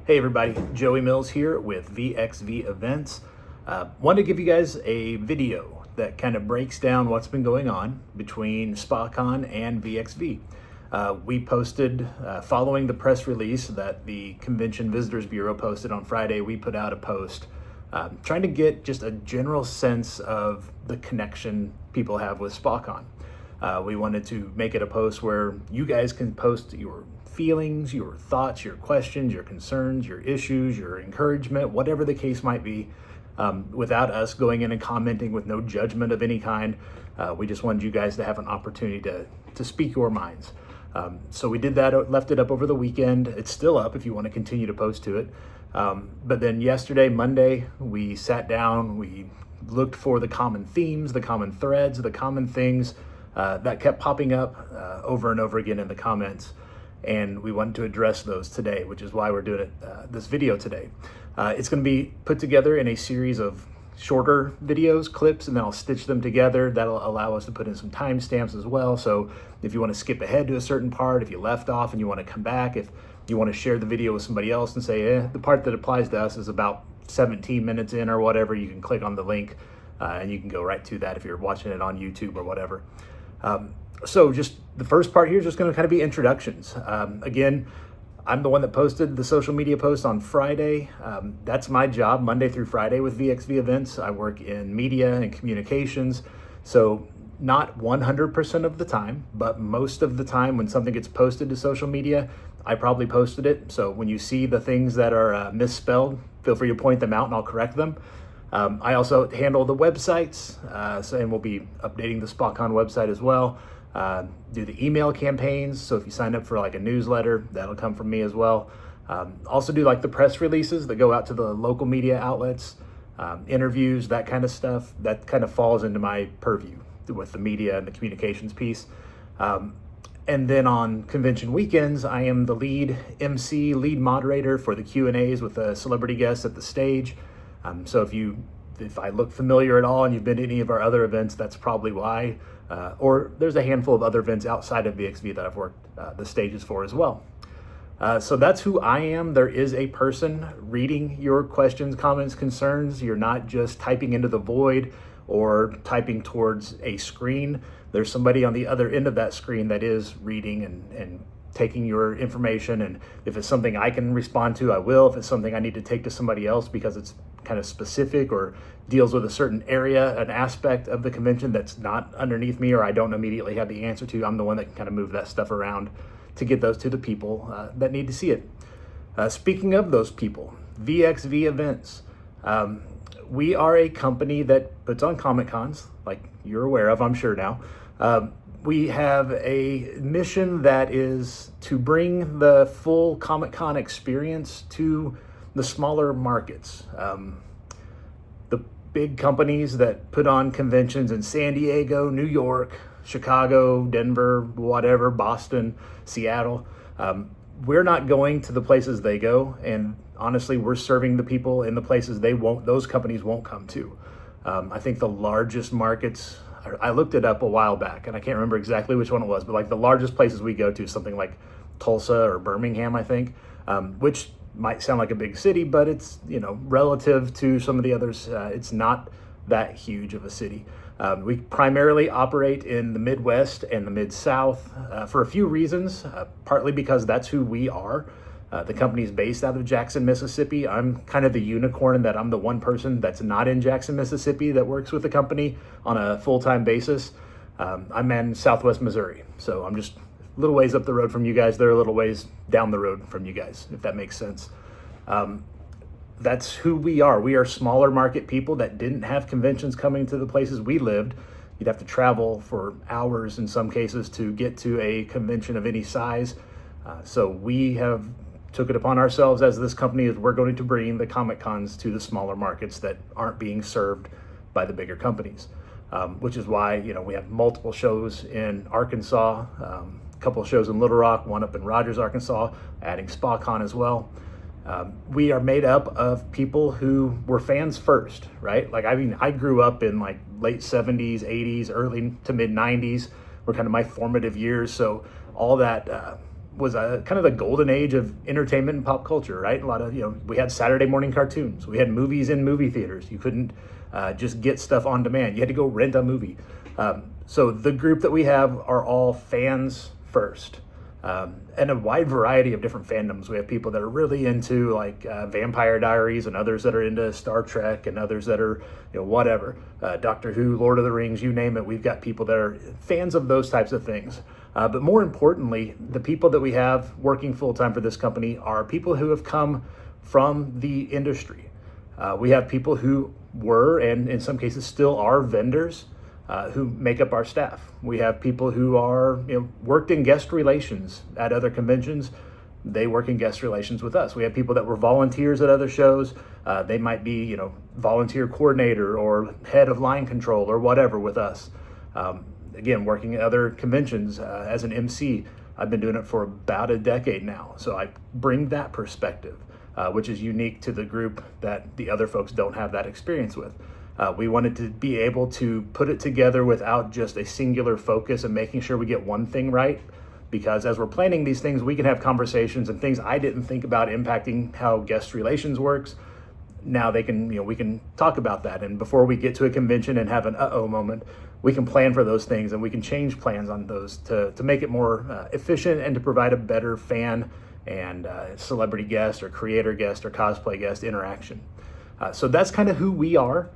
Hey everybody, Joey Mills here with VXV Events. Wanted to give you guys a video that kind of breaks down what's been going on between SpaCon and VXV. We posted, following the press release that the Convention Visitors Bureau posted on Friday, we put out a post trying to get just a general sense of the connection people have with SpaCon. We wanted to make it a post where you guys can post your feelings, your thoughts, your questions, your concerns, your issues, your encouragement, whatever the case might be, without us going in and commenting with no judgment of any kind. We just wanted you guys to have an opportunity to speak your minds. So we did that, left it up over the weekend. It's still up if you want to continue to post to it. But then yesterday, Monday, we sat down, we looked for the common themes, the common threads, the common things that kept popping up over and over again in the comments. And we wanted to address those today, which is why we're doing this video today. It's going to be put together in a series of shorter videos, clips, and then I'll stitch them together. That'll allow us to put in some timestamps as well. So if you want to skip ahead to a certain part, if you left off and you want to come back, if you want to share the video with somebody else and say, the part that applies to us is about 17 minutes in or whatever, you can click on the link and you can go right to that if you're watching it on YouTube or whatever. So just the first part here is just going to kind of be introductions. Again, I'm the one that posted the social media post on Friday. That's my job, Monday through Friday with VXV Events. I work in media and communications. So not 100% of the time, but most of the time when something gets posted to social media, I probably posted it. So when you see the things that are misspelled, feel free to point them out and I'll correct them. I also handle the websites, and we'll be updating the SpaCon website as well. Do the email campaigns, so if you sign up for like a newsletter, that'll come from me as well. Also do like the press releases that go out to the local media outlets, interviews, that kind of stuff. That kind of falls into my purview with the media and the communications piece. And then on convention weekends, I am the lead MC, lead moderator for the Q&As with the celebrity guests at the stage. So if I look familiar at all and you've been to any of our other events, that's probably why. Or there's a handful of other events outside of VXV that I've worked the stages for as well. So that's who I am. There is a person reading your questions, comments, concerns. You're not just typing into the void or typing towards a screen. There's somebody on the other end of that screen that is reading and taking your information. And if it's something I can respond to, I will. If it's something I need to take to somebody else because it's kind of specific or deals with a certain area, an aspect of the convention that's not underneath me or I don't immediately have the answer to, I'm the one that can kind of move that stuff around to get those to the people that need to see it. Speaking of those people, VXV Events. We are a company that puts on Comic Cons, like you're aware of, I'm sure now. We have a mission that is to bring the full Comic Con experience to the smaller markets. The big companies that put on conventions in San Diego, New York, Chicago, Denver, whatever, Boston, Seattle. We're not going to the places they go, and honestly, we're serving the people in the places those companies won't come to. I think the largest markets, I looked it up a while back and I can't remember exactly which one it was, but like the largest places we go to, something like Tulsa or Birmingham, I think, which might sound like a big city, but it's, relative to some of the others, it's not that huge of a city. We primarily operate in the Midwest and the Mid-South for a few reasons, partly because that's who we are. The company is based out of Jackson, Mississippi. I'm kind of the unicorn in that I'm the one person that's not in Jackson, Mississippi that works with the company on a full-time basis. I'm in Southwest Missouri, so I'm just a little ways up the road from you guys. They're a little ways down the road from you guys, if that makes sense. That's who we are. We are smaller market people that didn't have conventions coming to the places we lived. You'd have to travel for hours in some cases to get to a convention of any size. So we have took it upon ourselves as this company is we're going to bring the Comic Cons to the smaller markets that aren't being served by the bigger companies, which is why, we have multiple shows in Arkansas, a couple of shows in Little Rock, one up in Rogers, Arkansas, adding SpaCon as well. We are made up of people who were fans first, right? I grew up in like late 70s, 80s, early to mid 90s were kind of my formative years. So all that was a kind of the golden age of entertainment and pop culture, right? A lot of, we had Saturday morning cartoons, we had movies in movie theaters. You couldn't just get stuff on demand. You had to go rent a movie. So the group that we have are all fans first, and a wide variety of different fandoms. We have people that are really into like Vampire Diaries, and others that are into Star Trek, and others that are, whatever, Doctor Who, Lord of the Rings, you name it. We've got people that are fans of those types of things. But more importantly, the people that we have working full-time for this company are people who have come from the industry. We have people who were, and in some cases still are, vendors who make up our staff. We have people who are, worked in guest relations at other conventions. They work in guest relations with us. We have people that were volunteers at other shows. They might be, volunteer coordinator or head of line control or whatever with us. Again, working at other conventions as an MC. I've been doing it for about a decade now. So I bring that perspective, which is unique to the group that the other folks don't have that experience with. We wanted to be able to put it together without just a singular focus and making sure we get one thing right. Because as we're planning these things, we can have conversations and things I didn't think about impacting how guest relations works. Now they can, we can talk about that. And before we get to a convention and have an uh-oh moment, we can plan for those things, and we can change plans on those to make it more efficient and to provide a better fan and celebrity guest or creator guest or cosplay guest interaction. So that's kind of who we are.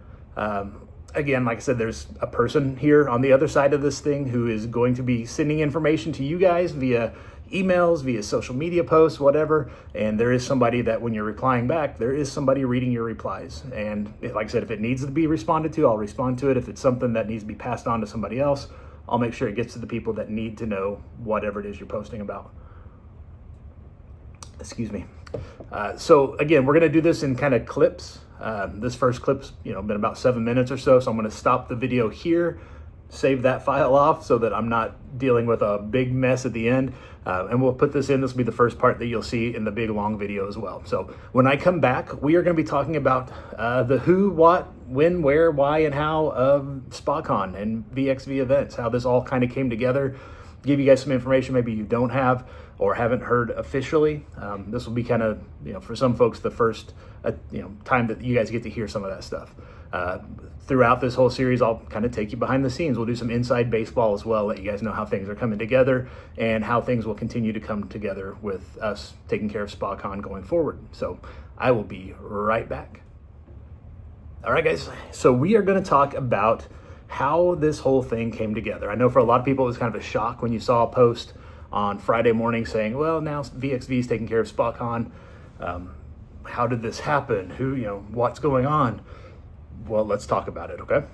Again, like I said, there's a person here on the other side of this thing who is going to be sending information to you guys via emails, via social media posts, whatever. And there is somebody that when you're replying back, there is somebody reading your replies. And like I said, if it needs to be responded to, I'll respond to it. If it's something that needs to be passed on to somebody else, I'll make sure it gets to the people that need to know whatever it is you're posting about. Excuse me. So again, we're going to do this in kind of clips. This first clip's, been about 7 minutes or so. So I'm going to stop the video here, save that file off so that I'm not dealing with a big mess at the end. And we'll put this in. This will be the first part that you'll see in the big long video as well. So when I come back, we are going to be talking about the who, what, when, where, why, and how of SpaCon and VXV events, how this all kind of came together, give you guys some information maybe you don't have or haven't heard officially. This will be kind of, for some folks, the first, time that you guys get to hear some of that stuff. Throughout this whole series, I'll kind of take you behind the scenes. We'll do some inside baseball as well, let you guys know how things are coming together and how things will continue to come together with us taking care of SpaCon going forward. So I will be right back. All right, guys. So we are going to talk about how this whole thing came together. I know for a lot of people, it was kind of a shock when you saw a post on Friday morning saying, well, now VXV is taking care of SpaCon. How did this happen? What's going on? Well, let's talk about it, okay?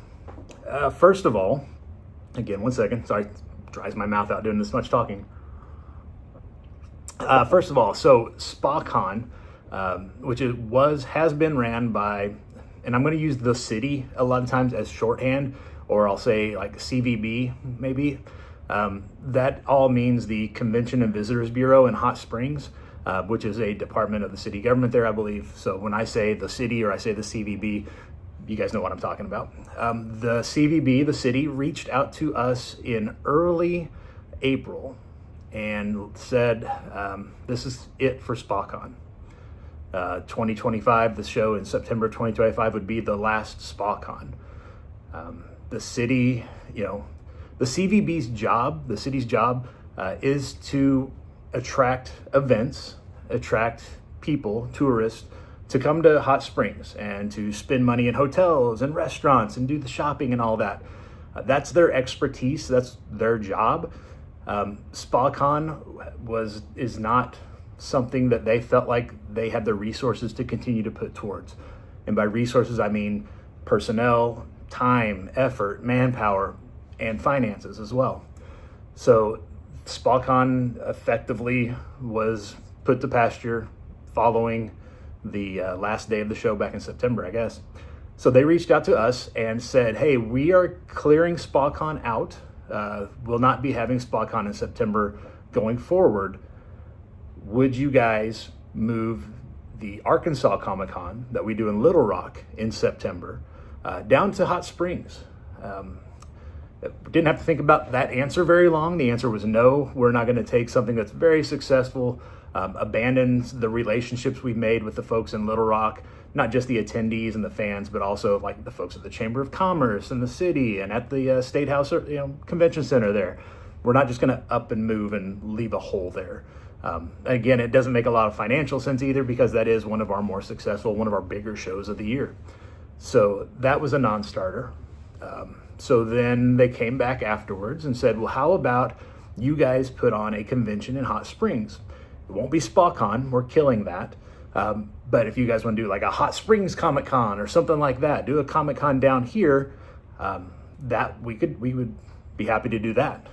First of all, again, 1 second. Sorry, dries my mouth out doing this much talking. First of all, so SpaCon, which has been ran by, and I'm going to use the city a lot of times as shorthand, or I'll say like CVB maybe. That all means the Convention and Visitors Bureau in Hot Springs, which is a department of the city government there, I believe. So when I say the city or I say the CVB, you guys know what I'm talking about. The CVB, the city, reached out to us in early April and said, this is it for SpaCon. 2025, the show in September 2025 would be the last SpaCon. The city, the CVB's job, the city's job, is to attract events, attract people, tourists, to come to Hot Springs and to spend money in hotels and restaurants and do the shopping and all that. That's their expertise. That's their job. SpaCon is not something that they felt like they had the resources to continue to put towards. And by resources, I mean personnel, time, effort, manpower, and finances as well. So SpaCon effectively was put to pasture following the last day of the show back in September, I guess. So they reached out to us and said, hey, we are clearing SpaCon out. We'll not be having SpaCon in September going forward. Would you guys move the Arkansas Comic-Con that we do in Little Rock in September down to Hot Springs? Didn't have to think about that answer very long. The answer was no. We're not going to take something that's very successful, abandon the relationships we've made with the folks in Little Rock, not just the attendees and the fans, but also like the folks at the Chamber of Commerce and the city and at the State House, Convention Center there. We're not just going to up and move and leave a hole there. Again, it doesn't make a lot of financial sense either, because that is one of our more successful, one of our bigger shows of the year. So that was a non-starter. So then they came back afterwards and said, well, how about you guys put on a convention in Hot Springs? It won't be SpaCon, we're killing that. But if you guys want to do like a Hot Springs Comic Con or something like that, do a Comic Con down here, that we would be happy to do that.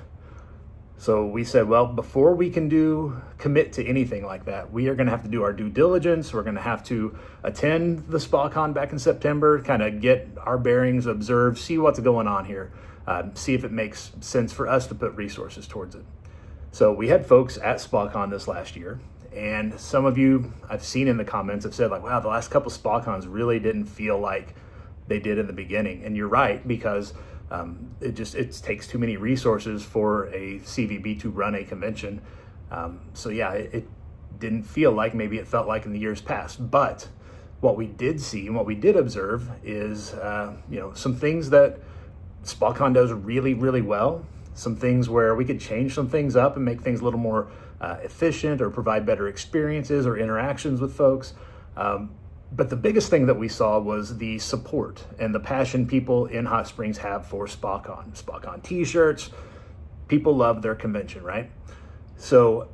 So we said, well, before we can commit to anything like that, we are going to have to do our due diligence. We're going to have to attend the SpaCon back in September, kind of get our bearings, observe, see what's going on here, see if it makes sense for us to put resources towards it. So we had folks at SpaCon this last year, and some of you I've seen in the comments have said like, wow, the last couple SpaCons really didn't feel like they did in the beginning. And you're right, because it takes too many resources for a CVB to run a convention. So yeah, it didn't feel like maybe it felt like in the years past. But what we did see and what we did observe is, some things that SpaCon does really, really well. Some things where we could change some things up and make things a little more efficient, or provide better experiences or interactions with folks. But the biggest thing that we saw was the support and the passion people in Hot Springs have for SpaCon. SpaCon t-shirts, people love their convention, right? So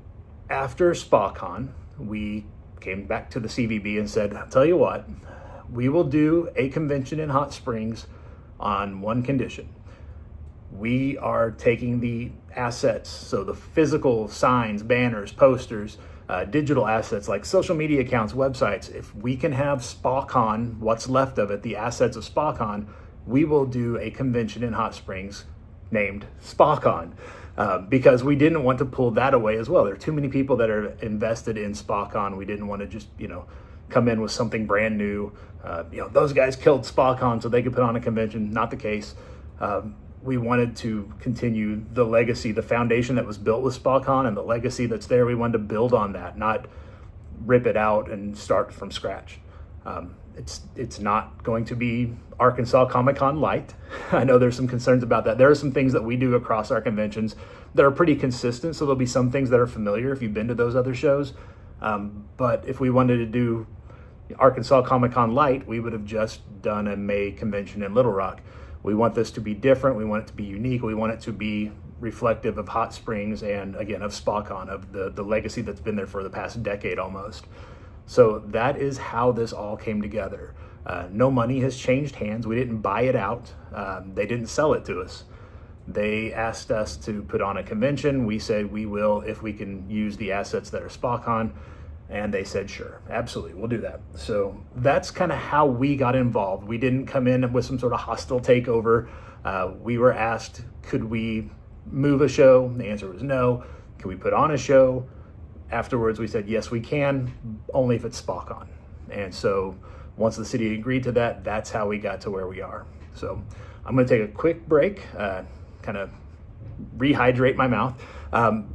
after SpaCon, we came back to the CVB and said, I'll tell you what, we will do a convention in Hot Springs on one condition. We are taking the assets, so the physical signs, banners, posters, digital assets like social media accounts, websites. If we can have SpaCon, what's left of it, the assets of SpaCon, we will do a convention in Hot Springs named SpaCon, because we didn't want to pull that away as well. There are too many people that are invested in SpaCon. We didn't want to just, come in with something brand new. Those guys killed SpaCon so they could put on a convention. Not the case. We wanted to continue the legacy, the foundation that was built with SpaCon and the legacy that's there. We wanted to build on that, not rip it out and start from scratch. It's not going to be Arkansas Comic Con light. I know there's some concerns about that. There are some things that we do across our conventions that are pretty consistent, so there'll be some things that are familiar if you've been to those other shows. But if we wanted to do Arkansas Comic Con light, we would have just done a May convention in Little Rock. We want this to be different. We want it to be unique. We want it to be reflective of Hot Springs and, again, of SpaCon, of the legacy that's been there for the past decade almost. So that is how this all came together. No money has changed hands. We didn't buy it out. They didn't sell it to us. They asked us to put on a convention. We said we will if we can use the assets that are SpaCon. And they said, sure, absolutely, we'll do that. So that's kind of how we got involved. We didn't come in with some sort of hostile takeover. We were asked, could we move a show? The answer was no. Can we put on a show? Afterwards, we said, yes, we can, only if it's SpaCon. And so once the city agreed to that, that's how we got to where we are. So I'm going to take a quick break, kind of rehydrate my mouth.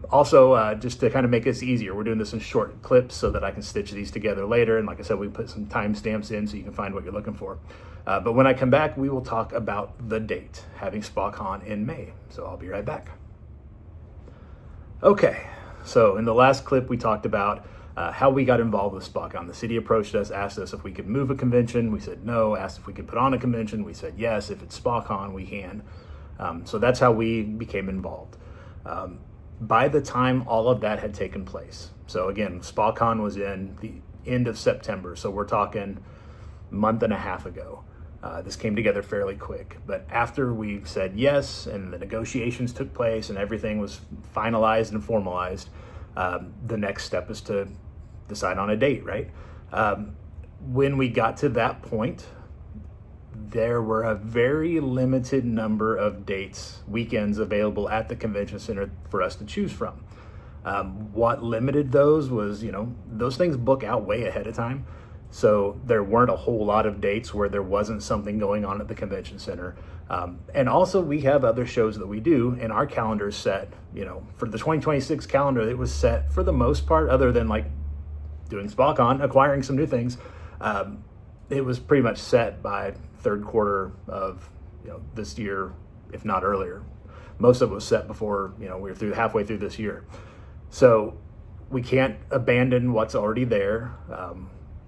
Also, just to kind of make this easier, we're doing this in short clips so that I can stitch these together later. And like I said, we put some timestamps in so you can find what you're looking for. But when I come back, we will talk about the date, having SpaCon in May. So I'll be right back. Okay, so in the last clip, we talked about how we got involved with SpaCon. The city approached us, asked us if we could move a convention. We said no. Asked if we could put on a convention. We said yes. If it's SpaCon, we can. So that's how we became involved. By the time all of that had taken place, so again, SpaCon was in the end of September, so we're talking a month and a half ago. This came together fairly quick, but after we said yes and the negotiations took place and everything was finalized and formalized, the next step is to decide on a date, right? When we got to that point, there were a very limited number of dates, weekends available at the convention center for us to choose from. What limited those was, those things book out way ahead of time. So there weren't a whole lot of dates where there wasn't something going on at the convention center. And also we have other shows that we do, and our calendar is set, for the 2026 calendar, it was set for the most part, other than like doing SpaCon, acquiring some new things. It was pretty much set by third quarter of this year, if not earlier. Most of it was set before we were halfway through this year. So we can't abandon what's already there.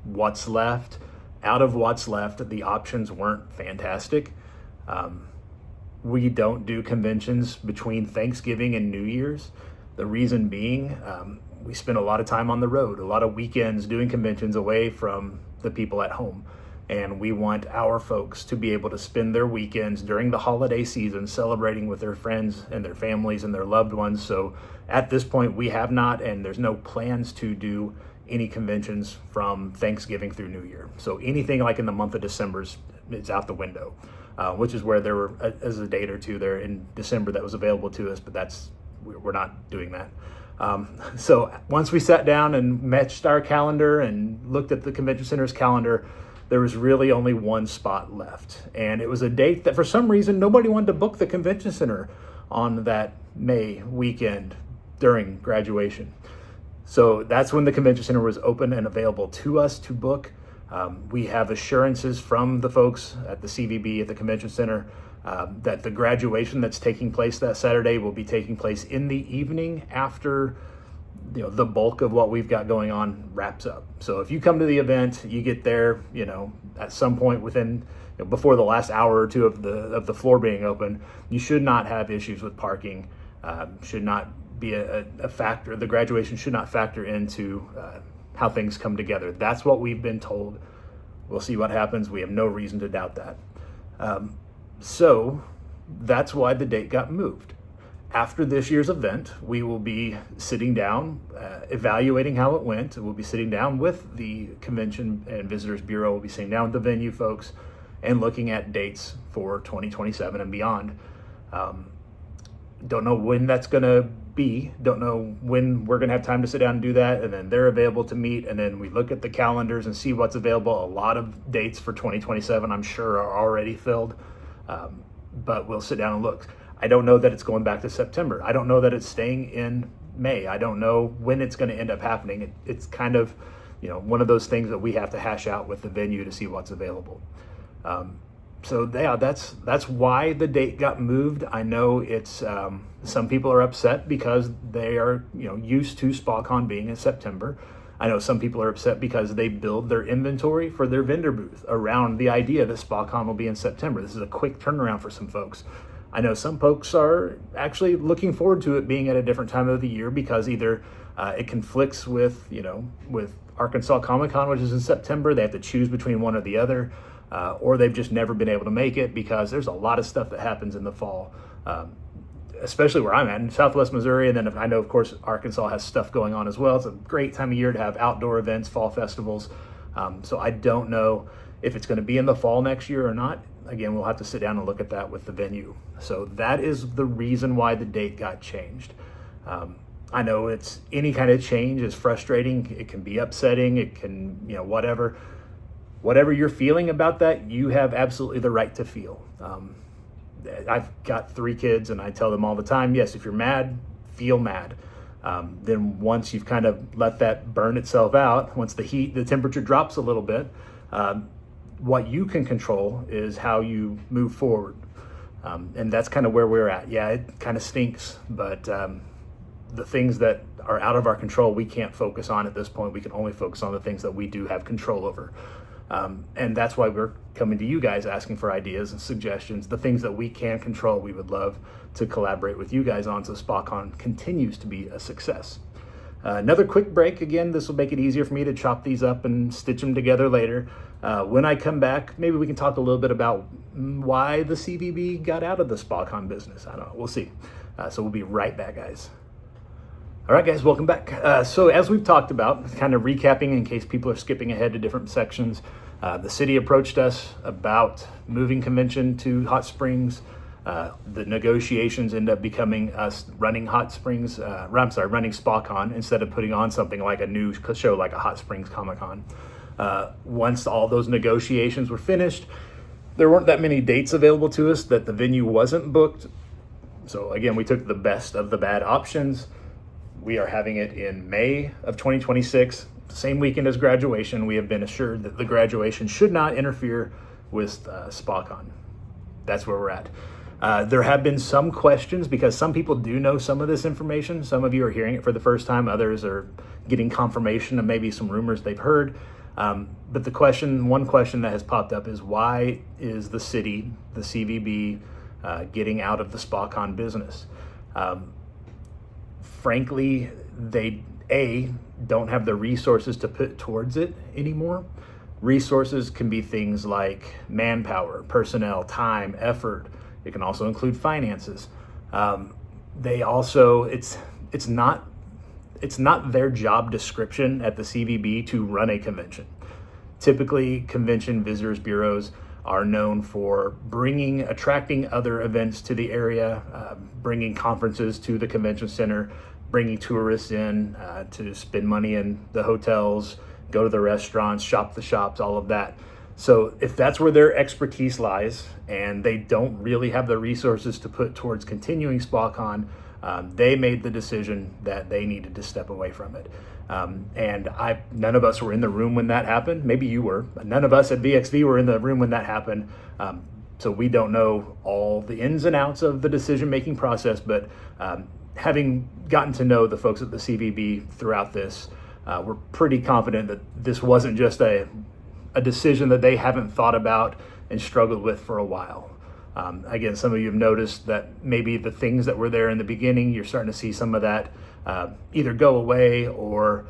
What's left, out of what's left, the options weren't fantastic. We don't do conventions between Thanksgiving and New Year's. The reason being, we spend a lot of time on the road, a lot of weekends doing conventions away from the people at home. And we want our folks to be able to spend their weekends during the holiday season celebrating with their friends and their families and their loved ones. So at this point, we have not, and there's no plans to do any conventions from Thanksgiving through New Year. So anything like in the month of December is out the window, which is where there were as a date or two there in December that was available to us, but we're not doing that. So once we sat down and matched our calendar and looked at the convention center's calendar, there was really only one spot left. And it was a date that for some reason nobody wanted to book the convention center on that May weekend during graduation. So that's when the convention center was open and available to us to book. We have assurances from the folks at the CVB at the convention center that the graduation that's taking place that Saturday will be taking place in the evening after the bulk of what we've got going on wraps up. So if you come to the event, you get there, at some point within, before the last hour or two of the floor being open, you should not have issues with parking. Should not be a factor. The graduation should not factor into how things come together. That's what we've been told. We'll see what happens. We have no reason to doubt that. So that's why the date got moved. After this year's event, we will be sitting down, evaluating how it went. We'll be sitting down with the Convention and Visitors Bureau. We'll be sitting down with the venue folks and looking at dates for 2027 and beyond. Don't know when that's going to be. Don't know when we're going to have time to sit down and do that. And then they're available to meet. And then we look at the calendars and see what's available. A lot of dates for 2027, I'm sure, are already filled. But we'll sit down and look. I don't know that it's going back to September. I don't know that it's staying in May. I don't know when it's going to end up happening. It's kind of, one of those things that we have to hash out with the venue to see what's available. So yeah, that's why the date got moved. I know it's some people are upset because they are used to SpaCon being in September. I know some people are upset because they build their inventory for their vendor booth around the idea that SpaCon will be in September. This is a quick turnaround for some folks. I know some folks are actually looking forward to it being at a different time of the year because either it conflicts with Arkansas Comic-Con, which is in September. They have to choose between one or the other, or they've just never been able to make it because there's a lot of stuff that happens in the fall, especially where I'm at in Southwest Missouri. And then I know, of course, Arkansas has stuff going on as well. It's a great time of year to have outdoor events, fall festivals. So I don't know if it's going to be in the fall next year or not. Again, we'll have to sit down and look at that with the venue. So that is the reason why the date got changed. I know it's any kind of change is frustrating. It can be upsetting. It can, whatever you're feeling about that, you have absolutely the right to feel. I've got 3 kids and I tell them all the time, yes, if you're mad, feel mad. Then once you've kind of let that burn itself out, once the temperature drops a little bit, what you can control is how you move forward. And that's kind of where we're at. Yeah, it kind of stinks, but the things that are out of our control, we can't focus on at this point. We can only focus on the things that we do have control over. And that's why we're coming to you guys asking for ideas and suggestions. The things that we can control, we would love to collaborate with you guys on so SpaCon continues to be a success. Another quick break. Again, this will make it easier for me to chop these up and stitch them together later. When I come back, maybe we can talk a little bit about why the CVB got out of the SpaCon business. I don't know. We'll see. So we'll be right back, guys. All right, guys, welcome back. So as we've talked about, kind of recapping in case people are skipping ahead to different sections, the city approached us about moving convention to Hot Springs. The negotiations end up becoming us running running SpaCon instead of putting on something like a new show like a Hot Springs Comic-Con. Once all those negotiations were finished, there weren't that many dates available to us that the venue wasn't booked. So again, we took the best of the bad options. We are having it in May of 2026, same weekend as graduation. We have been assured that the graduation should not interfere with SpaCon. That's where we're at. There have been some questions because some people do know some of this information. Some of you are hearing it for the first time. Others are getting confirmation of maybe some rumors they've heard. But one question that has popped up is, why is the city, the CVB, getting out of the SpaCon business? Frankly, they don't have the resources to put towards it anymore. Resources can be things like manpower, personnel, time, effort. It can also include finances. It's not their job description at the CVB to run a convention. Typically, convention visitors bureaus are known for attracting other events to the area, bringing conferences to the convention center, bringing tourists in to spend money in the hotels, go to the restaurants, shop the shops, all of that. So if that's where their expertise lies and they don't really have the resources to put towards continuing SpaCon, they made the decision that they needed to step away from it. And none of us were in the room when that happened. Maybe you were. None of us at VXV were in the room when that happened. So we don't know all the ins and outs of the decision-making process, but having gotten to know the folks at the CVB throughout this, we're pretty confident that this wasn't just a decision that they haven't thought about and struggled with for a while. Again, some of you have noticed that maybe the things that were there in the beginning, you're starting to see some of that either go away, or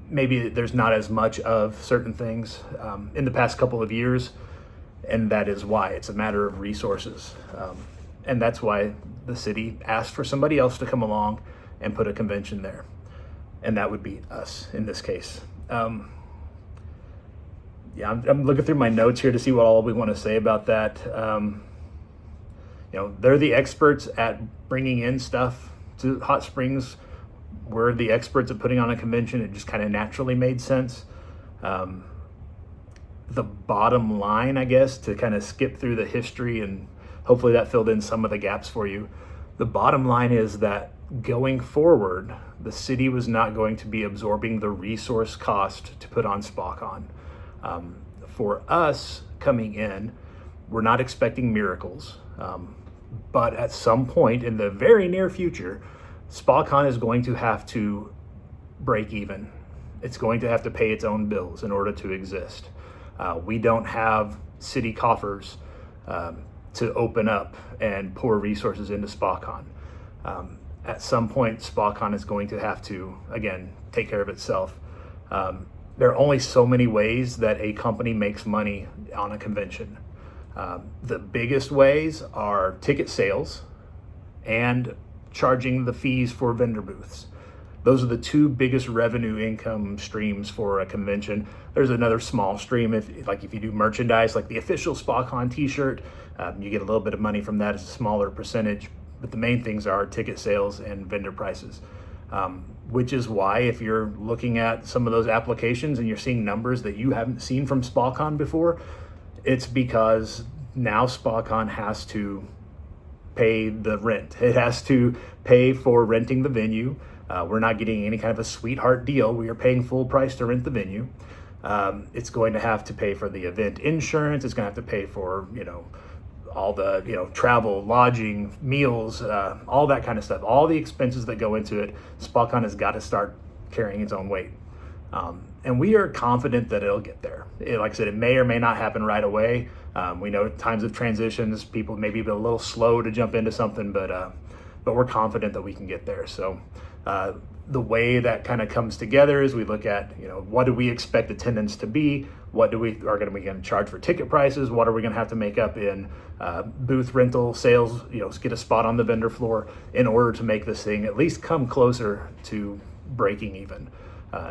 maybe there's not as much of certain things in the past couple of years, and that is why. It's a matter of resources. And that's why the city asked for somebody else to come along and put a convention there. And that would be us in this case. I'm looking through my notes here to see what all we want to say about that. They're the experts at bringing in stuff to Hot Springs. We're the experts at putting on a convention. It just kind of naturally made sense. The bottom line, I guess, to kind of skip through the history, and hopefully that filled in some of the gaps for you. The bottom line is that going forward, the city was not going to be absorbing the resource cost to put on SpaCon. For us coming in, we're not expecting miracles, but at some point in the very near future, SpaCon is going to have to break even. It's going to have to pay its own bills in order to exist. We don't have city coffers to open up and pour resources into SpaCon. At some point, SpaCon is going to have to, again, take care of itself. There are only so many ways that a company makes money on a convention. The biggest ways are ticket sales and charging the fees for vendor booths. Those are the two biggest revenue income streams for a convention. There's another small stream if you do merchandise, like the official SpaCon t-shirt, you get a little bit of money from that as a smaller percentage. But the main things are ticket sales and vendor prices. Which is why if you're looking at some of those applications and you're seeing numbers that you haven't seen from SpaCon before, it's because now SpaCon has to pay the rent. It has to pay for renting the venue. We're not getting any kind of a sweetheart deal. We are paying full price to rent the venue. It's going to have to pay for the event insurance. It's going to have to pay for, all the travel, lodging, meals, all that kind of stuff, all the expenses that go into it. SpaCon has got to start carrying its own weight, and we are confident that it'll get there. Like I said, it may or may not happen right away. We know times of transitions, people may be a little slow to jump into something, but we're confident that we can get there. So the way that kind of comes together is we look at, what do we expect attendance to be? What are we going to charge for ticket prices? What are we going to have to make up in booth rental sales, get a spot on the vendor floor in order to make this thing at least come closer to breaking even.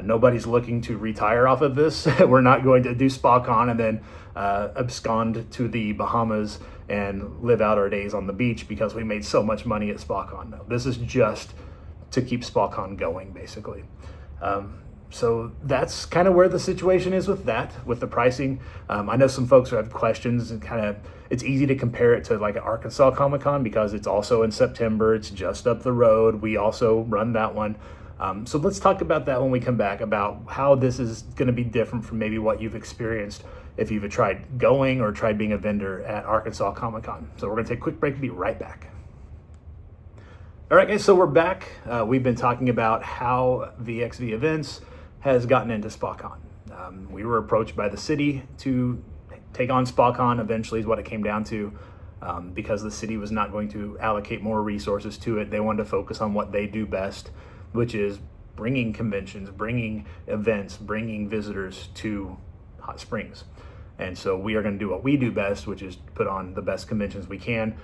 Nobody's looking to retire off of this. We're not going to do SpaCon and then abscond to the Bahamas and live out our days on the beach because we made so much money at SpaCon. No, this is just to keep SpaCon going, basically. So that's kind of where the situation is with that, with the pricing. I know some folks who have questions, and it's easy to compare it to like Arkansas Comic Con because it's also in September. It's just up the road. We also run that one. So let's talk about that when we come back, about how this is going to be different from maybe what you've experienced if you've tried going or tried being a vendor at Arkansas Comic Con. So we're going to take a quick break and be right back. All right, guys, so we're back. We've been talking about how VXV Events has gotten into SpaCon. We were approached by the city to take on SpaCon, eventually is what it came down to, because the city was not going to allocate more resources to it. They wanted to focus on what they do best, which is bringing conventions, bringing events, bringing visitors to Hot Springs. And so we are going to do what we do best, which is put on the best conventions we can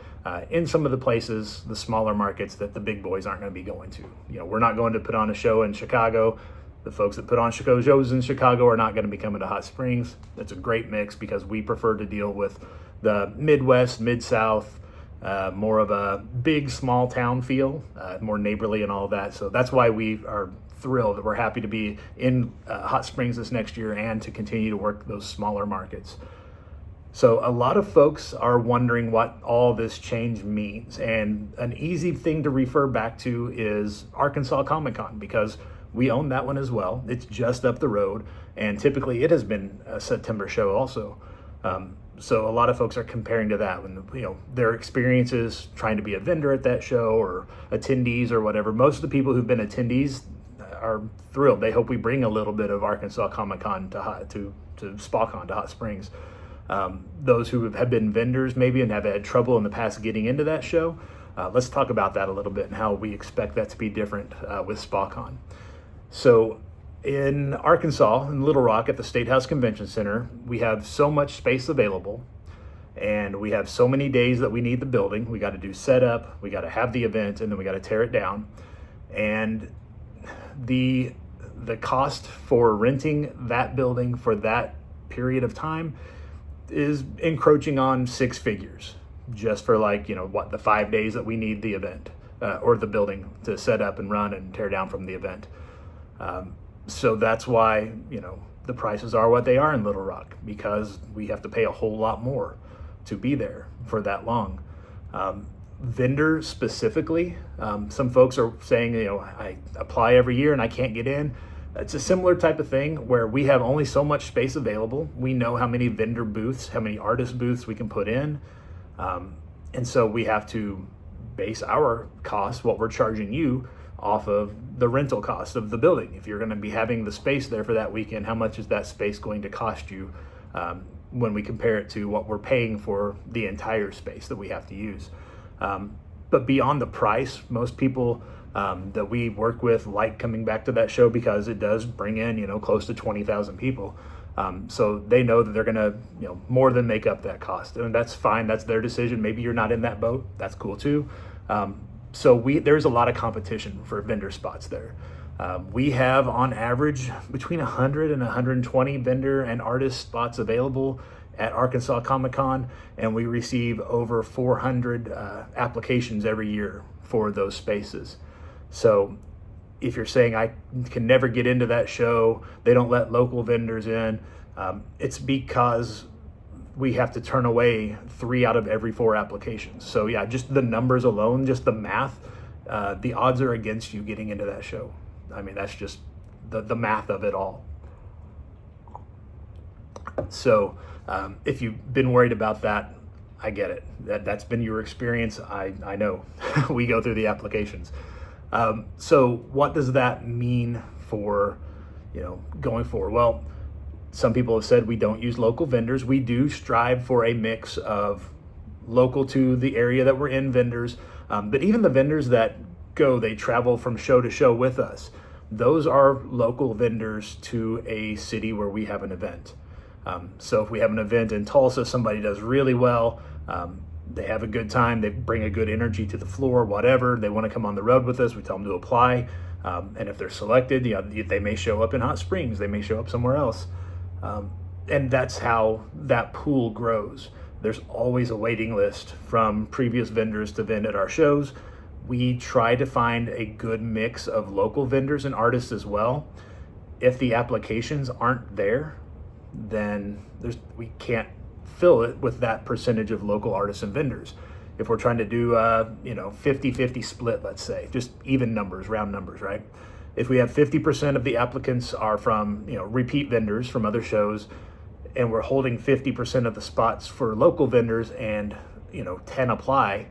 in some of the places, the smaller markets that the big boys aren't going to be going to. We're not going to put on a show in Chicago. The folks that put on shows in Chicago are not going to be coming to Hot Springs. That's a great mix because we prefer to deal with the Midwest, Mid-South, more of a big, small town feel, more neighborly and all that. So that's why we are thrilled. We're happy to be in Hot Springs this next year and to continue to work those smaller markets. So a lot of folks are wondering what all this change means. And an easy thing to refer back to is Arkansas Comic Con, because we own that one as well. It's just up the road. And typically it has been a September show also. So a lot of folks are comparing to that when their experiences trying to be a vendor at that show or attendees or whatever. Most of the people who've been attendees are thrilled. They hope we bring a little bit of Arkansas Comic Con to SpaCon, to Hot Springs. Those who have been vendors maybe and have had trouble in the past getting into that show, let's talk about that a little bit and how we expect that to be different with SpaCon. So in Arkansas, in Little Rock at the State House Convention Center, we have so much space available and we have so many days that we need the building. We got to do setup, we got to have the event, and then we got to tear it down. And the cost for renting that building for that period of time is encroaching on six figures just for the 5 days that we need the event or the building to set up and run and tear down from the event. So that's why, the prices are what they are in Little Rock, because we have to pay a whole lot more to be there for that long. Vendor specifically, some folks are saying, I apply every year and I can't get in. It's a similar type of thing where we have only so much space available. We know how many vendor booths, how many artist booths we can put in. And so we have to base our costs, what we're charging you, off of the rental cost of the building. If you're going to be having the space there for that weekend, how much is that space going to cost you when we compare it to what we're paying for the entire space that we have to use? But beyond the price, most people that we work with like coming back to that show because it does bring in, close to 20,000 people. So they know that they're going to, more than make up that cost. And that's fine. That's their decision. Maybe you're not in that boat. That's cool too. So there's a lot of competition for vendor spots there. We have on average between 100 and 120 vendor and artist spots available at Arkansas Comic Con, and we receive over 400 applications every year for those spaces. So if you're saying I can never get into that show, they don't let local vendors in, it's because we have to turn away 3 out of every 4 applications. So yeah, just the numbers alone, just the math, the odds are against you getting into that show. I mean, that's just the math of it all. So if you've been worried about that, I get it. That's been your experience. I know. We go through the applications. So what does that mean for, going forward? Well, some people have said we don't use local vendors. We do strive for a mix of local to the area that we're in vendors. But even the vendors that they travel from show to show with us. Those are local vendors to a city where we have an event. So if we have an event in Tulsa, somebody does really well, they have a good time, they bring a good energy to the floor, whatever, they want to come on the road with us, we tell them to apply. And if they're selected, they may show up in Hot Springs, they may show up somewhere else. And that's how that pool grows. There's always a waiting list from previous vendors to vend at our shows. We try to find a good mix of local vendors and artists as well. if the applications aren't there, then we can't fill it with that percentage of local artists and vendors. If we're trying to do 50-50 split, let's say, just even numbers, round numbers, right? If we have 50% of the applicants are from repeat vendors from other shows, and we're holding 50% of the spots for local vendors, and 10 apply,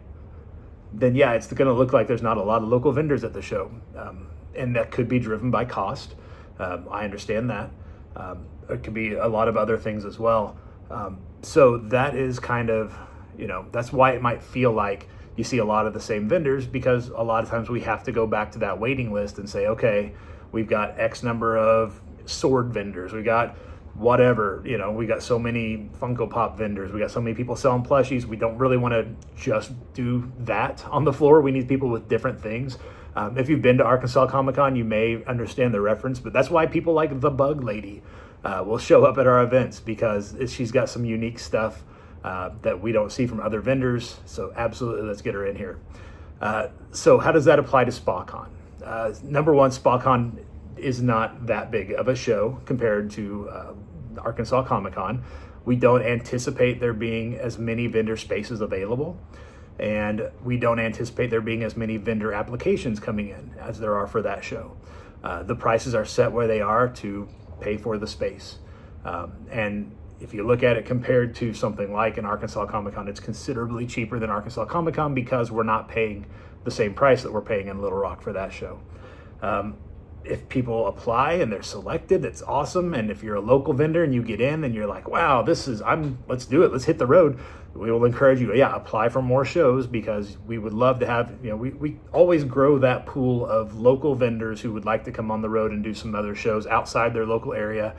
then yeah, it's going to look like there's not a lot of local vendors at the show, and that could be driven by cost. I understand that. It could be a lot of other things as well. So that is kind of, that's why it might feel like you see a lot of the same vendors, because a lot of times we have to go back to that waiting list and say, okay, we've got X number of sword vendors, we got whatever, we got so many Funko Pop vendors, we got so many people selling plushies. We don't really want to just do that on the floor. We need people with different things. If you've been to Arkansas Comic Con, you may understand the reference, but that's why people like the Bug Lady will show up at our events, because she's got some unique stuff that we don't see from other vendors. So absolutely, let's get her in here. So how does that apply to SpaCon? Number one, SpaCon is not that big of a show compared to Arkansas Comic Con. We don't anticipate there being as many vendor spaces available, and we don't anticipate there being as many vendor applications coming in as there are for that show. The prices are set where they are to pay for the space. And if you look at it compared to something like an Arkansas Comic Con, it's considerably cheaper than Arkansas Comic Con, because we're not paying the same price that we're paying in Little Rock for that show. If people apply and they're selected, it's awesome. And if you're a local vendor and you get in and you're like, wow, let's do it, let's hit the road, we will encourage you to, apply for more shows, because we would love to have, we always grow that pool of local vendors who would like to come on the road and do some other shows outside their local area.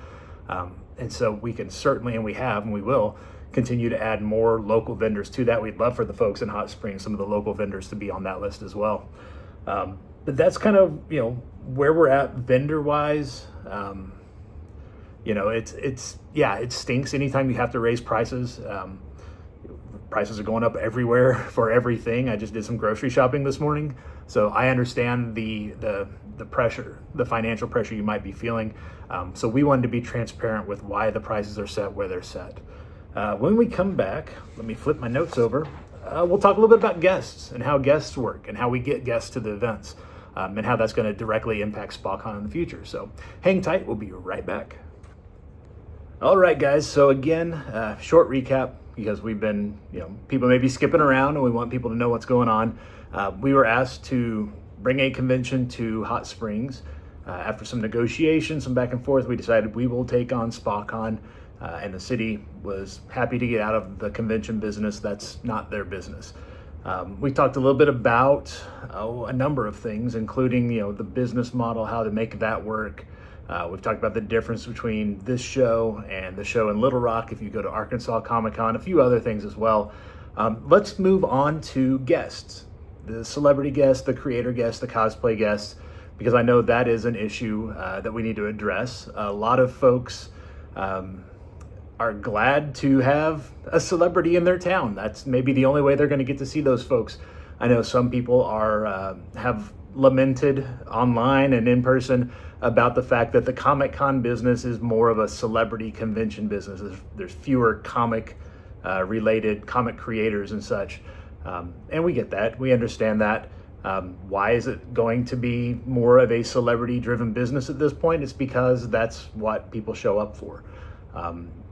And so we can certainly, and we have, and we will continue to add more local vendors to that. We'd love for the folks in Hot Springs, some of the local vendors, to be on that list as well. But that's kind of, where we're at vendor wise. It stinks anytime you have to raise prices. Prices are going up everywhere for everything. I just did some grocery shopping this morning, so I understand the pressure, the financial pressure you might be feeling. So we wanted to be transparent with why the prices are set where they're set. When we come back, let me flip my notes over. We'll talk a little bit about guests and how guests work and how we get guests to the events, and how that's going to directly impact SpaCon in the future. So hang tight. We'll be right back. All right, guys. So again, short recap, because we've been, people may be skipping around and we want people to know what's going on. We were asked to bring a convention to Hot Springs. After some negotiations, some back and forth, we decided we will take on SpaCon, and the city was happy to get out of the convention business. That's not their business. We talked a little bit about a number of things, including the business model, how to make that work. We've talked about the difference between this show and the show in Little Rock if you go to Arkansas Comic Con, a few other things as well. Let's move on to guests, the celebrity guests, the creator guests, the cosplay guests, because I know that is an issue that we need to address. A lot of folks are glad to have a celebrity in their town. That's maybe the only way they're going to get to see those folks. I know some people have lamented online and in person about the fact that the Comic-Con business is more of a celebrity convention business. There's fewer comic related comic creators and such. And we get that. We understand that. Why is it going to be more of a celebrity driven business at this point? It's because that's what people show up for.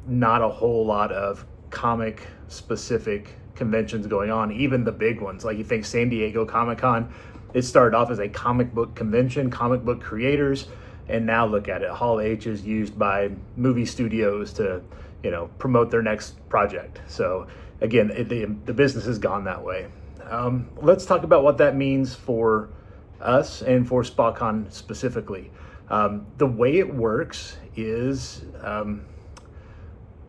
Not a whole lot of comic specific conventions going on, even the big ones. Like you think San Diego Comic-Con, it started off as a comic book convention, comic book creators, and now look at it. Hall H is used by movie studios to, promote their next project. So again, the business has gone that way. Let's talk about what that means for us and for SpaCon specifically. The way it works is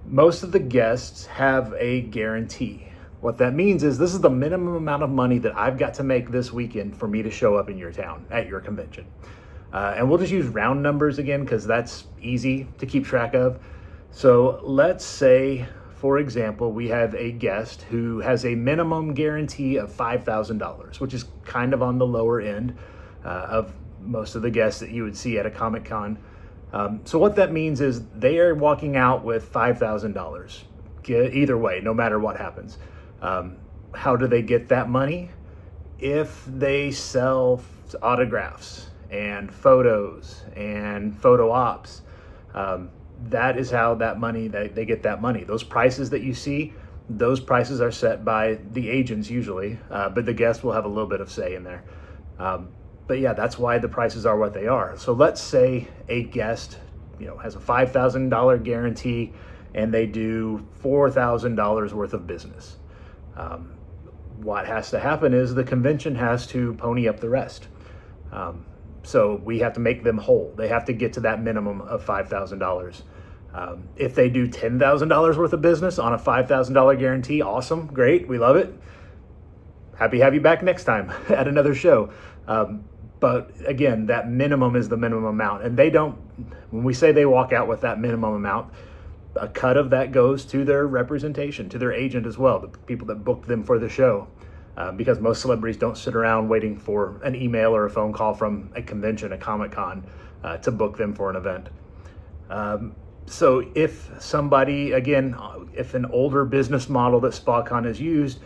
most of the guests have a guarantee. What that means is this is the minimum amount of money that I've got to make this weekend for me to show up in your town at your convention. And we'll just use round numbers again, because that's easy to keep track of. So let's say, for example, we have a guest who has a minimum guarantee of $5,000, which is kind of on the lower end of most of the guests that you would see at a Comic-Con. So what that means is they are walking out with $5,000 either way, no matter what happens. How do they get that money? If they sell autographs and photos and photo ops, that is how they get that money. Those prices that you see, those prices are set by the agents usually, but the guest will have a little bit of say in there. But yeah, that's why the prices are what they are. So let's say a guest, has a $5,000 guarantee and they do $4,000 worth of business. What has to happen is the convention has to pony up the rest. So we have to make them whole. They have to get to that minimum of $5,000. If they do $10,000 worth of business on a $5,000 guarantee, awesome, great, we love it. Happy to have you back next time at another show. But again, that minimum is the minimum amount. And when we say they walk out with that minimum amount, a cut of that goes to their representation, to their agent as well, the people that booked them for the show. Because most celebrities don't sit around waiting for an email or a phone call from a convention, a Comic-Con, to book them for an event. So if somebody, again, if an older business model that SpaCon has used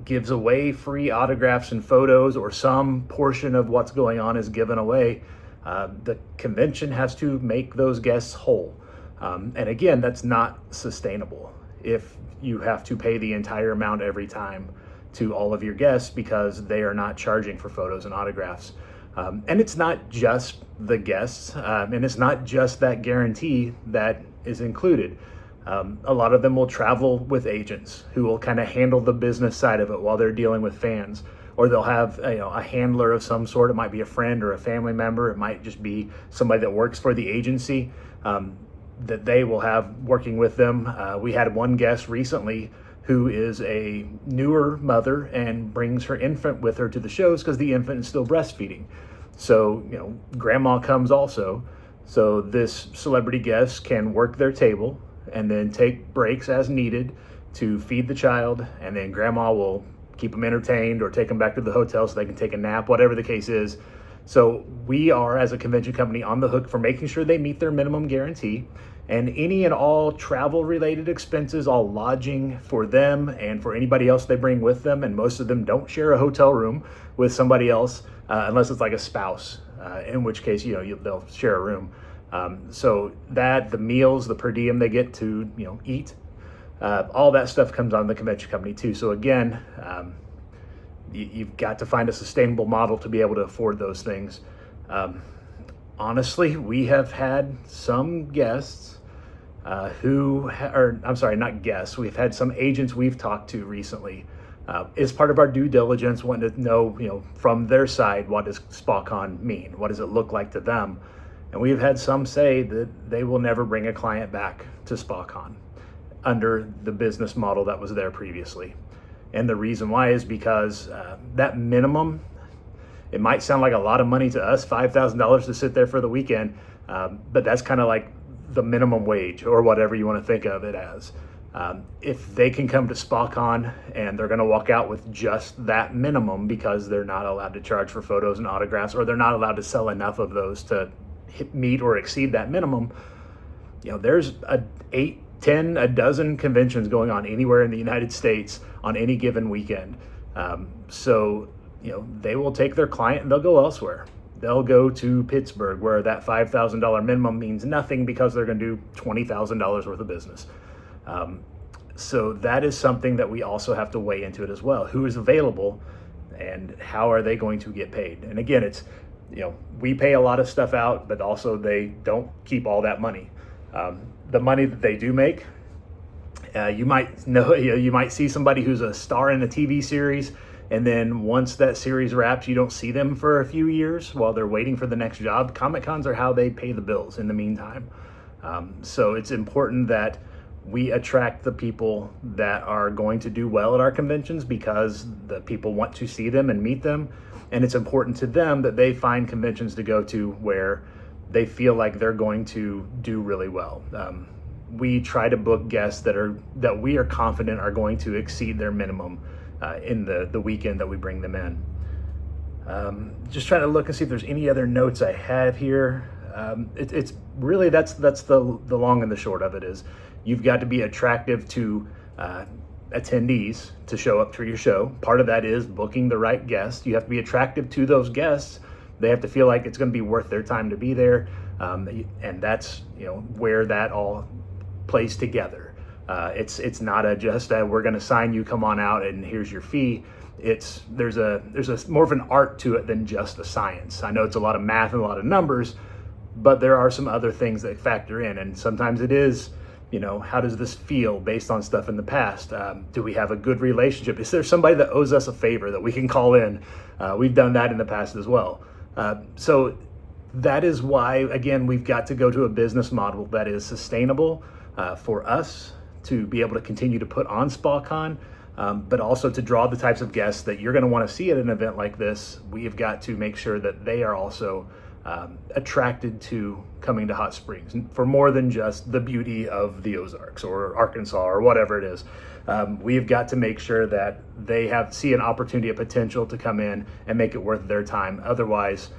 gives away free autographs and photos, or some portion of what's going on is given away, the convention has to make those guests whole. And again, that's not sustainable if you have to pay the entire amount every time to all of your guests because they are not charging for photos and autographs. And it's not just the guests, and it's not just that guarantee that is included. A lot of them will travel with agents who will kind of handle the business side of it while they're dealing with fans. Or they'll have a handler of some sort. It might be a friend or a family member. It might just be somebody that works for the agency that they will have working with them. We had one guest recently who is a newer mother and brings her infant with her to the shows because the infant is still breastfeeding. So, grandma comes also. So this celebrity guest can work their table and then take breaks as needed to feed the child, and then grandma will keep them entertained or take them back to the hotel so they can take a nap, whatever the case is. So we are, as a convention company, on the hook for making sure they meet their minimum guarantee, and any and all travel related expenses, all lodging for them and for anybody else they bring with them. And most of them don't share a hotel room with somebody else unless it's like a spouse, in which case, they'll share a room. So that, the meals, the per diem they get to, eat, all that stuff comes on the convention company too. So again, you've got to find a sustainable model to be able to afford those things. Honestly, we have had some guests not guests, we've had some agents we've talked to recently. As part of our due diligence, wanting to know, from their side, what does SpaCon mean? What does it look like to them? And we've had some say that they will never bring a client back to SpaCon under the business model that was there previously. And the reason why is because that minimum, it might sound like a lot of money to us, $5,000 to sit there for the weekend, but that's kind of like the minimum wage or whatever you want to think of it as. If they can come to SpaCon and they're going to walk out with just that minimum because they're not allowed to charge for photos and autographs, or they're not allowed to sell enough of those to meet or exceed that minimum, there's 8, 10, a dozen conventions going on anywhere in the United States on any given weekend. So they will take their client and they'll go elsewhere. They'll go to Pittsburgh, where that $5,000 minimum means nothing because they're going to do $20,000 worth of business. So that is something that we also have to weigh into it as well. Who is available and how are they going to get paid? And again, it's, we pay a lot of stuff out, but also they don't keep all that money. The money that they do make, you might see somebody who's a star in a TV series, and then once that series wraps, you don't see them for a few years while they're waiting for the next job. Comic-Cons are how they pay the bills in the meantime. So it's important that we attract the people that are going to do well at our conventions because the people want to see them and meet them. And it's important to them that they find conventions to go to where they feel like they're going to do really well. We try to book guests that we are confident are going to exceed their minimum in the weekend that we bring them in. Just trying to look and see if there's any other notes I have here. It's really, that's the long and the short of it is you've got to be attractive to attendees to show up to your show. Part of that is booking the right guests. You have to be attractive to those guests. They have to feel like it's going to be worth their time to be there. And that's, where that all plays together. It's not just we're going to sign you, come on out, and here's your fee. There's a more of an art to it than just a science. I know it's a lot of math and a lot of numbers, but there are some other things that factor in. And sometimes it is, how does this feel based on stuff in the past? Do we have a good relationship? Is there somebody that owes us a favor that we can call in? We've done that in the past as well. So that is why, again, we've got to go to a business model that is sustainable for us to be able to continue to put on SpaCon, but also to draw the types of guests that you're going to want to see at an event like this. We have got to make sure that they are also attracted to coming to Hot Springs for more than just the beauty of the Ozarks or Arkansas or whatever it is. We've got to make sure that they see an opportunity, a potential to come in and make it worth their time. Otherwise,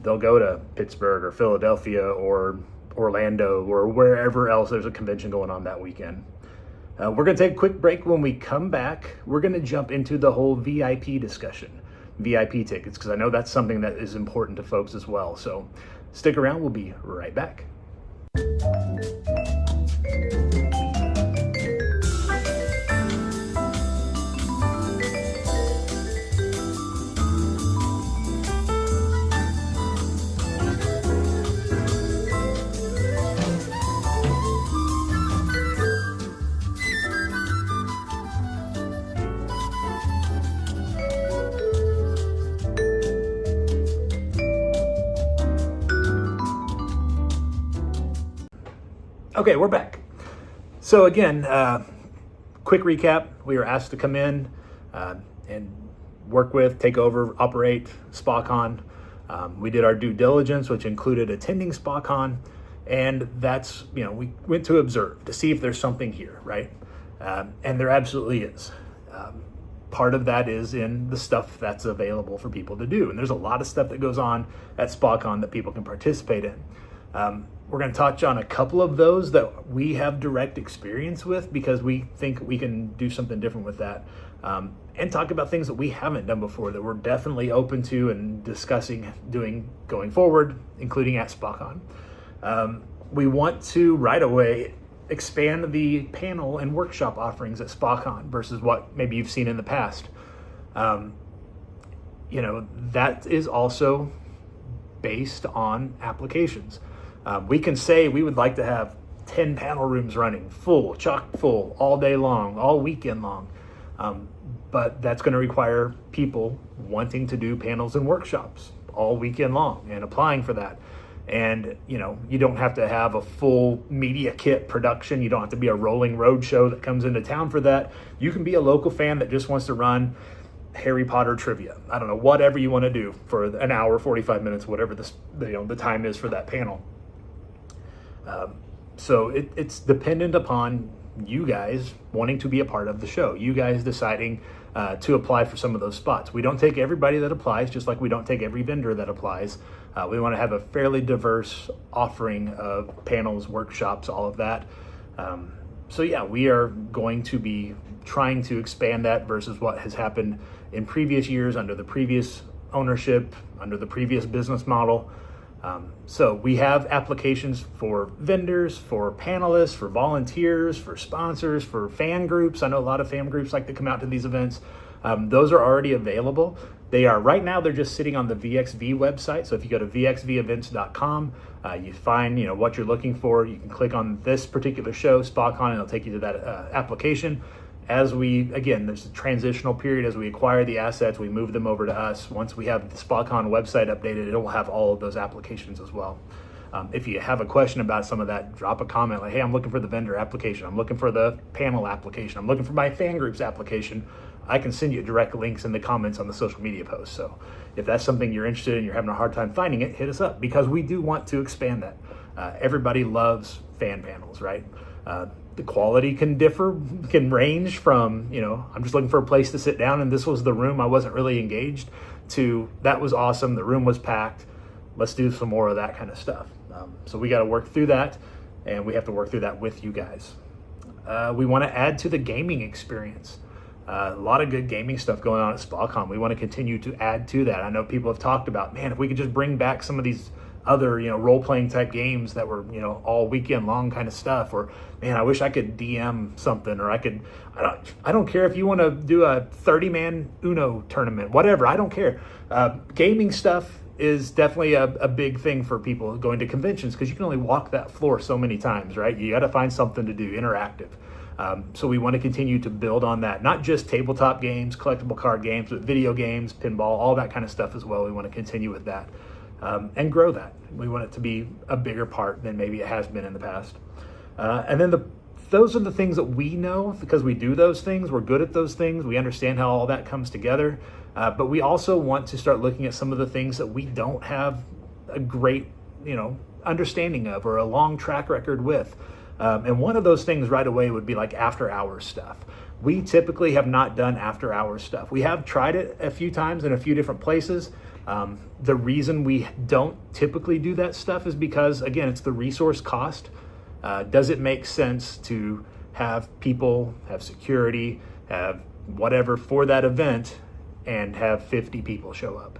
they'll go to Pittsburgh or Philadelphia or Orlando or wherever else there's a convention going on that weekend. We're going to take a quick break. When we come back, we're going to jump into the whole VIP discussion, VIP tickets, because I know that's something that is important to folks as well. So stick around. We'll be right back. Okay, we're back. So again, quick recap. We were asked to come in and work with, take over, operate SpaCon. We did our due diligence, which included attending SpaCon. And that's, we went to observe to see if there's something here, right? And there absolutely is. Part of that is in the stuff that's available for people to do. And there's a lot of stuff that goes on at SpaCon that people can participate in. We're going to touch on a couple of those that we have direct experience with because we think we can do something different with that, and talk about things that we haven't done before that we're definitely open to and discussing doing going forward, including at SpaCon. We want to right away expand the panel and workshop offerings at SpaCon versus what maybe you've seen in the past. That is also based on applications. We can say we would like to have 10 panel rooms running full, chock full, all day long, all weekend long. But that's going to require people wanting to do panels and workshops all weekend long and applying for that. And, you don't have to have a full media kit production. You don't have to be a rolling road show that comes into town for that. You can be a local fan that just wants to run Harry Potter trivia. I don't know, whatever you want to do for an hour, 45 minutes, whatever the time is for that panel. So it's dependent upon you guys wanting to be a part of the show, you guys deciding to apply for some of those spots. We don't take everybody that applies, just like we don't take every vendor that applies. We want to have a fairly diverse offering of panels, workshops, all of that. So yeah, we are going to be trying to expand that versus what has happened in previous years under the previous ownership, under the previous business model. So we have applications for vendors, for panelists, for volunteers, for sponsors, for fan groups. I know a lot of fan groups like to come out to these events. Those are already available. Right now, they're just sitting on the VXV website. So if you go to vxvevents.com, you find, what you're looking for. You can click on this particular show, SpaCon, and it'll take you to that application. There's a transitional period as we acquire the assets, we move them over to us. Once we have the SpaCon website updated, it will have all of those applications as well. If you have a question about some of that, drop a comment like, hey, I'm looking for the vendor application. I'm looking for the panel application. I'm looking for my fan groups application. I can send you direct links in the comments on the social media posts. So if that's something you're interested in, you're having a hard time finding it, hit us up because we do want to expand that. Everybody loves fan panels, right? The quality can range from, I'm just looking for a place to sit down and this was the room, I wasn't really engaged, to that was awesome, the room was packed, let's do some more of that kind of stuff. So we got to work through that, and we have to work through that with you guys. We want to add to the gaming experience. A lot of good gaming stuff going on at SpaCon. We want to continue to add to that. I know people have talked about, man, if we could just bring back some of these other, role-playing type games that were, all weekend long kind of stuff, or man, I wish I could DM something, or I don't care if you want to do a 30-man Uno tournament, whatever, I don't care. Gaming stuff is definitely a big thing for people going to conventions, because you can only walk that floor so many times, right? You got to find something to do, interactive. So we want to continue to build on that, not just tabletop games, collectible card games, but video games, pinball, all that kind of stuff as well. We want to continue with that and grow that. We want it to be a bigger part than maybe it has been in the past. And then those are the things that we know, because we do those things. We're good at those things. We understand how all that comes together. But we also want to start looking at some of the things that we don't have a great, understanding of, or a long track record with. And one of those things right away would be like after hours stuff. We typically have not done after hours stuff. We have tried it a few times in a few different places. The reason we don't typically do that stuff is because, again, it's the resource cost. Does it make sense to have people, have security, have whatever for that event, and have 50 people show up?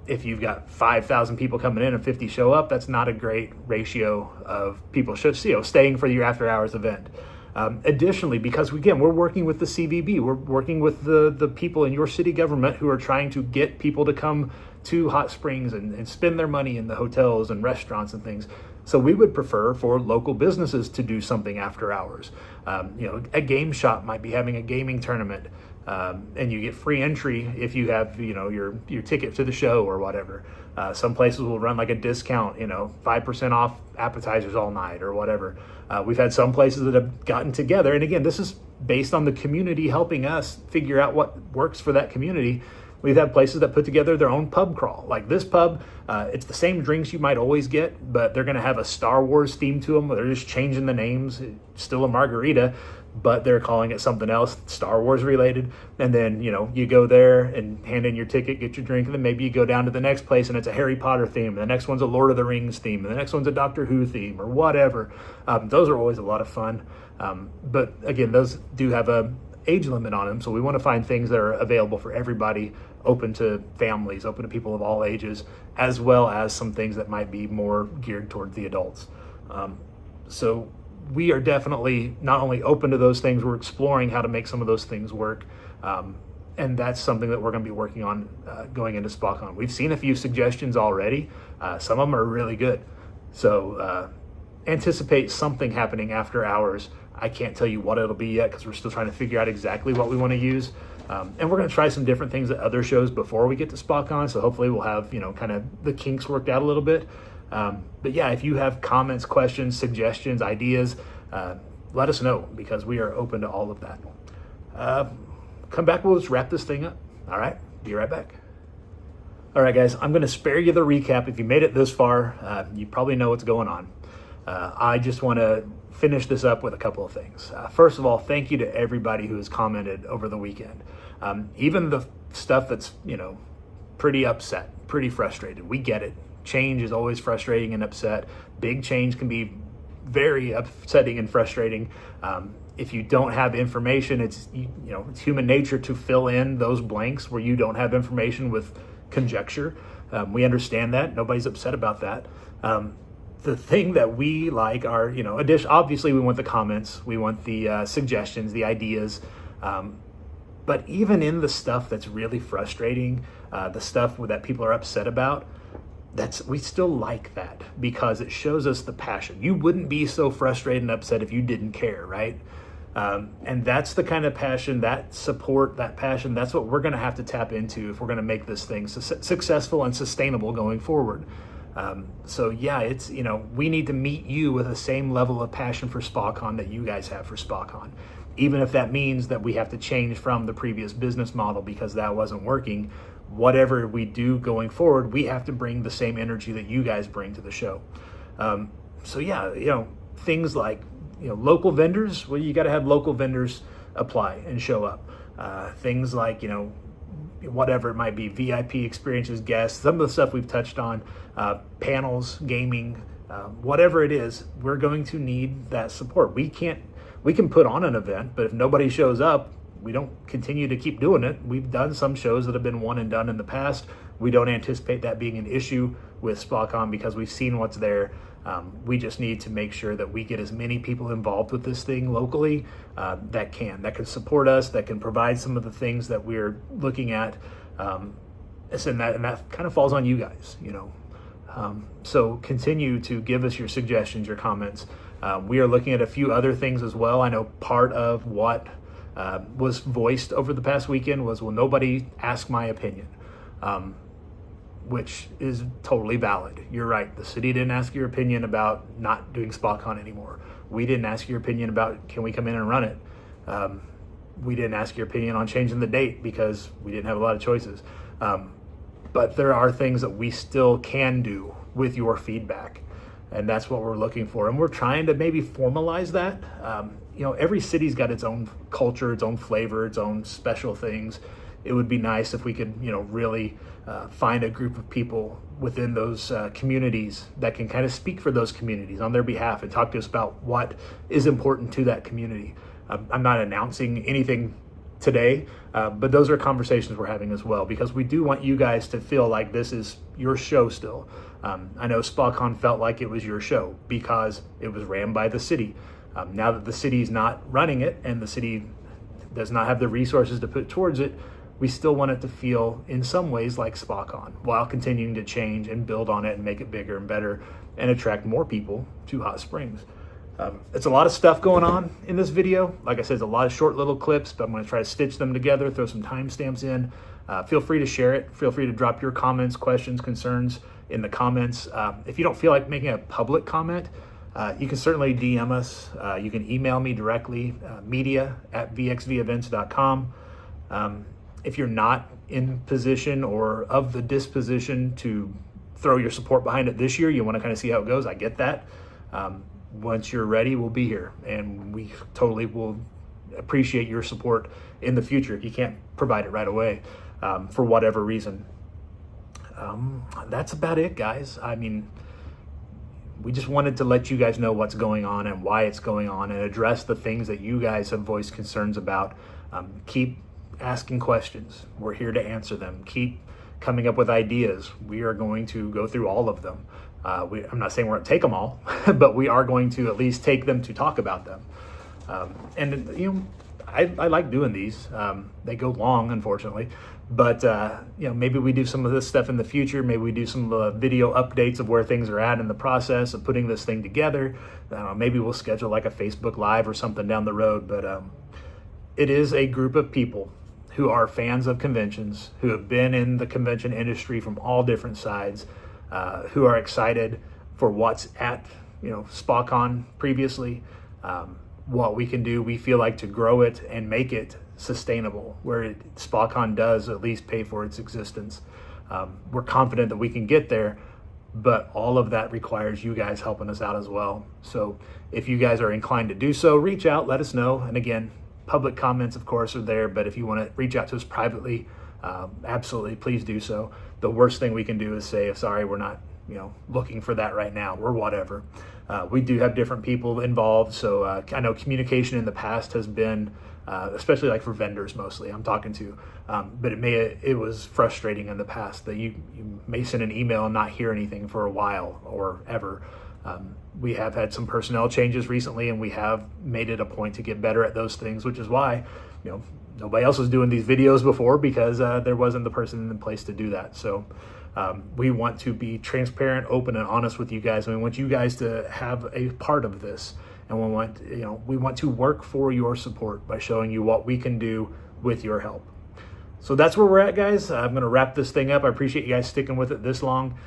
If you've got 5,000 people coming in and 50 show up, that's not a great ratio of people staying for your after hours event. Additionally, because again, we're working with the CVB, we're working with the people in your city government who are trying to get people to come to Hot Springs and spend their money in the hotels and restaurants and things. So we would prefer for local businesses to do something after hours. A game shop might be having a gaming tournament, and you get free entry if you have, your ticket to the show or whatever. Some places will run like a discount, 5% off appetizers all night or whatever. We've had some places that have gotten together. And again, this is based on the community helping us figure out what works for that community. We've had places that put together their own pub crawl. Like this pub, it's the same drinks you might always get, but they're going to have a Star Wars theme to them. They're just changing the names. It's still a margarita, but they're calling it something else, Star Wars related. And then, you go there and hand in your ticket, get your drink, and then maybe you go down to the next place and it's a Harry Potter theme, and the next one's a Lord of the Rings theme, and the next one's a Doctor Who theme, or whatever. Those are always a lot of fun. But again, those do have a age limit on them, so we want to find things that are available for everybody, open to families, open to people of all ages, as well as some things that might be more geared towards the adults. So we are definitely not only open to those things, we're exploring how to make some of those things work. And that's something that we're going to be working on going into SpaCon. We've seen a few suggestions already. Some of them are really good. So anticipate something happening after hours. I can't tell you what it'll be yet, because we're still trying to figure out exactly what we want to use. And we're going to try some different things at other shows before we get to SpaCon. So hopefully we'll have, kind of the kinks worked out a little bit. But yeah, if you have comments, questions, suggestions, ideas, let us know, because we are open to all of that. Come back, we'll just wrap this thing up. All right, be right back. All right, guys, I'm going to spare you the recap. If you made it this far, you probably know what's going on. I just want to finish this up with a couple of things. First of all, thank you to everybody who has commented over the weekend. Even the stuff that's, pretty upset, pretty frustrated. We get it. Change is always frustrating and upset. Big change can be very upsetting and frustrating. If you don't have information, it's human nature to fill in those blanks where you don't have information with conjecture. We understand that. Nobody's upset about that. The thing that we like are, obviously we want the comments, we want the suggestions, the ideas. But even in the stuff that's really frustrating, the stuff that people are upset about, we still like that, because it shows us the passion. You wouldn't be so frustrated and upset if you didn't care, right? And that's the kind of passion, that support, that passion, that's what we're going to have to tap into if we're going to make this thing successful and sustainable going forward. So yeah, it's, we need to meet you with the same level of passion for SpaCon that you guys have for SpaCon. Even if that means that we have to change from the previous business model because that wasn't working, whatever we do going forward, we have to bring the same energy that you guys bring to the show. So yeah, things like, local vendors, well, you got to have local vendors apply and show up. Things like, whatever it might be, VIP experiences, guests, some of the stuff we've touched on, panels, gaming, whatever it is, we're going to need that support. We can put on an event, but if nobody shows up, we don't continue to keep doing it. We've done some shows that have been one and done in the past. We don't anticipate that being an issue with SpaCon because we've seen what's there. We just need to make sure that we get as many people involved with this thing locally that can support us, that can provide some of the things that we're looking at. And that kind of falls on you guys, you know. So continue to give us your suggestions, your comments. We are looking at a few other things as well. I know part of what was voiced over the past weekend was, well, nobody asked my opinion, which is totally valid. You're right. The city didn't ask your opinion about not doing SpaCon anymore. We didn't ask your opinion about, can we come in and run it? We didn't ask your opinion on changing the date because we didn't have a lot of choices. But there are things that we still can do with your feedback. And that's what we're looking for. And we're trying to maybe formalize that. You know, every city's got its own culture, its own flavor, its own special things. It would be nice if we could, you know, really find a group of people within those communities that can kind of speak for those communities on their behalf and talk to us about what is important to that community. I'm not announcing anything today, but those are conversations we're having as well, because we do want you guys to feel like this is your show still. I know SpaCon felt like it was your show because it was ran by the city. Now that the city's not running it and the city does not have the resources to put towards it, we still want it to feel in some ways like SpaCon while continuing to change and build on it and make it bigger and better and attract more people to Hot Springs. It's a lot of stuff going on in this video. Like I said, it's a lot of short little clips, but I'm going to try to stitch them together, throw some timestamps in. Feel free to share it. Feel free to drop your comments, questions, concerns in the comments. If you don't feel like making a public comment, you can certainly DM us. You can email me directly, media@vxvevents.com. If you're not in position or of the disposition to throw your support behind it this year, you want to kind of see how it goes, I get that. Once you're ready, we'll be here, and we totally will appreciate your support in the future if you can't provide it right away for whatever reason. That's about it, guys. I mean, we just wanted to let you guys know what's going on and why it's going on and address the things that you guys have voiced concerns about. Keep asking questions. We're here to answer them. Keep coming up with ideas. We are going to go through all of them. I'm not saying we're going to take them all, but we are going to at least take them to talk about them. And, you know, I like doing these. They go long, unfortunately. But, you know, maybe we do some of this stuff in the future. Maybe we do some video updates of where things are at in the process of putting this thing together. Maybe we'll schedule like a Facebook Live or something down the road. But it is a group of people who are fans of conventions, who have been in the convention industry from all different sides, who are excited for what's at, you know, SpaCon previously, what we can do, we feel like, to grow it and make it sustainable, where SpaCon does at least pay for its existence. We're confident that we can get there, but all of that requires you guys helping us out as well. So if you guys are inclined to do so, reach out, let us know. And again, public comments, of course, are there, but if you want to reach out to us privately, absolutely, please do so. The worst thing we can do is say, sorry, we're not, you know, looking for that right now, or whatever. We do have different people involved, so I know communication in the past has been, especially like for vendors mostly, I'm talking to, but it was frustrating in the past that you may send an email and not hear anything for a while or ever. We have had some personnel changes recently, and we have made it a point to get better at those things, which is why, you know, nobody else was doing these videos before, because there wasn't the person in place to do that. So we want to be transparent, open, and honest with you guys, and we want you guys to have a part of this. And we want to work for your support by showing you what we can do with your help. So that's where we're at, guys. I'm going to wrap this thing up. I appreciate you guys sticking with it this long.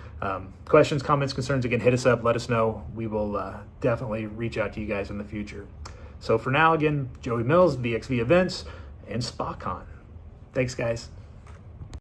Questions, comments, concerns, again, hit us up. Let us know. We will definitely reach out to you guys in the future. So for now, again, Joey Mills, VXV Events, and SpaCon. Thanks, guys.